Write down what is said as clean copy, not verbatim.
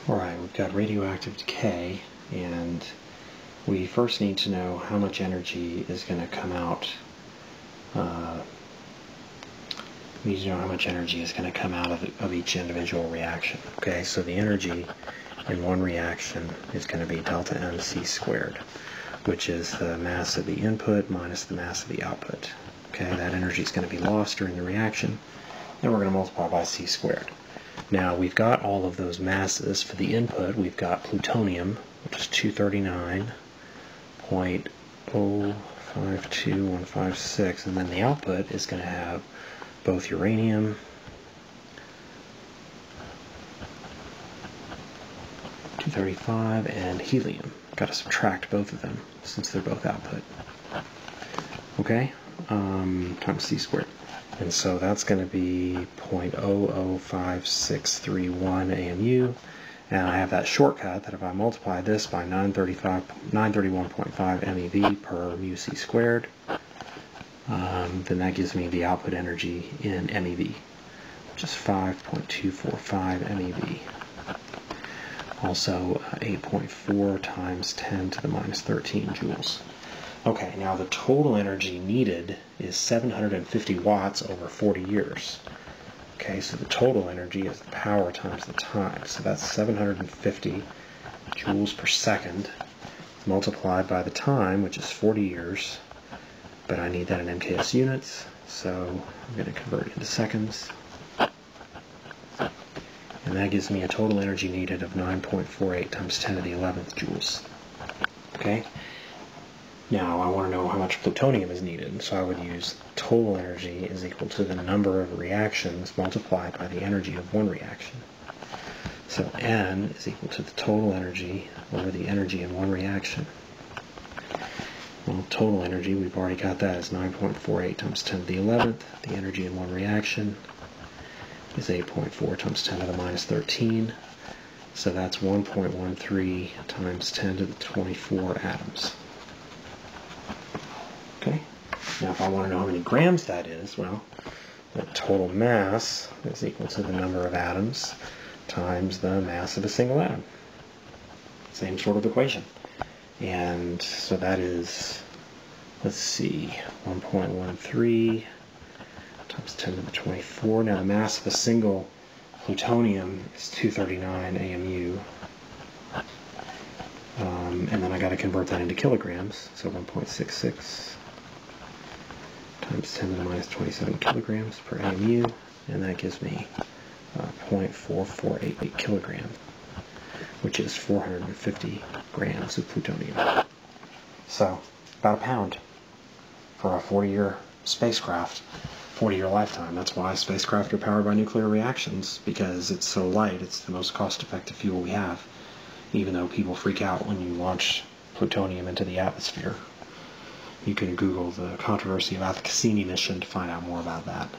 Alright, we've got radioactive decay, and we first need to know how much energy is going to come out. We need to know how much energy is going to come out of each individual reaction. Okay, so the energy in one reaction is going to be delta mc squared, which is the mass of the input minus the mass of the output. Okay, that energy is going to be lost during the reaction, and we're going to multiply by c squared. Now we've got all of those masses. For the input, we've got plutonium, which is 239.052156, and then the output is going to have both uranium, (235) and helium. Got to subtract both of them since they're both output. Okay, times c squared. And so that's going to be 0.005631 AMU, and I have that shortcut that if I multiply this by 931.5 MeV per mu c squared, then that gives me the output energy in MeV, which is 5.245 MeV. Also 8.4 times 10 to the minus 13 joules. Okay, now the total energy needed is 750 watts over 40 years. Okay, so the total energy is the power times the time. So that's 750 joules per second multiplied by the time, which is 40 years. But I need that in MKS units, so I'm going to convert it into seconds. And that gives me a total energy needed of 9.48 times 10 to the 11th joules. Okay? Now I want to know how much plutonium is needed, so I would use total energy is equal to the number of reactions multiplied by the energy of one reaction. So N is equal to the total energy over the energy in one reaction. Well, total energy, we've already got that as 9.48 times 10 to the 11th. The energy in one reaction is 8.4 times 10 to the minus 13. So that's 1.13 times 10 to the 24 atoms. Okay, now if I want to know how many grams that is, well, the total mass is equal to the number of atoms times the mass of a single atom. Same sort of equation. And so that is, let's see, 1.13 times 10 to the 24. Now the mass of a single plutonium is 239 AMU. And then I got to convert that into kilograms, so 1.66 times 10 to the minus 27 kilograms per AMU, and that gives me 0.4488 kilogram, which is 450 grams of plutonium. So, about a pound for a 40-year spacecraft, 40-year lifetime. That's why spacecraft are powered by nuclear reactions, because it's so light. It's the most cost-effective fuel we have, even though people freak out when you launch plutonium into the atmosphere. You can Google the controversy about the Cassini mission to find out more about that.